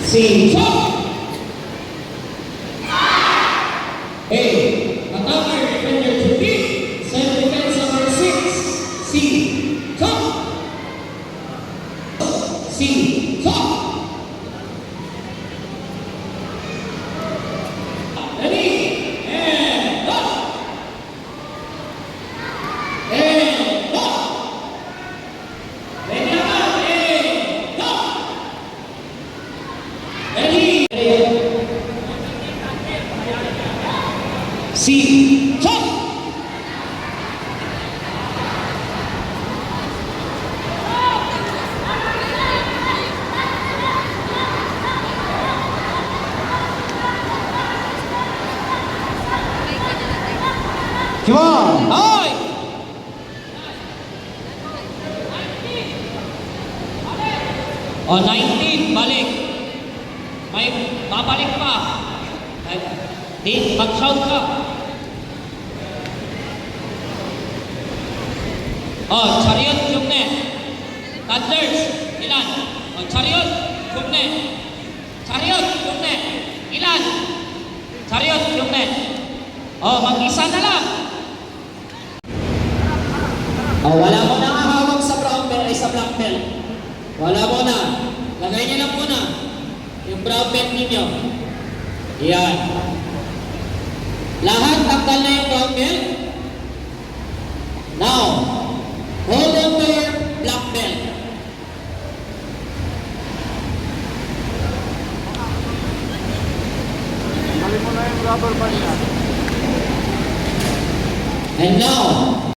C. Shot! A. Attacker defender to B. Self-defense number 6. C. Shot! C. Shot! Ready? And go! And go! Ready na ba? And go! Ready? C. Shot! Come on! Hoy! O, 19, balik. May babalik pa. Di, mag-shout ka. O, chariot, yumne. Thunders, ilan? O, chariot, yumne. Chariot, yumne. Ilan? Chariot, yumne. O, mag-isa na lang. O, wala mo na hawak sa brown belt ay sa black belt. Wala mo na. Lagay niyo lang muna yung brown belt ninyo. Yan. Lahat tanggal na yung brown belt. Now, hold on to your black belt. Tanggalin mo na yung rubber band niya. And now,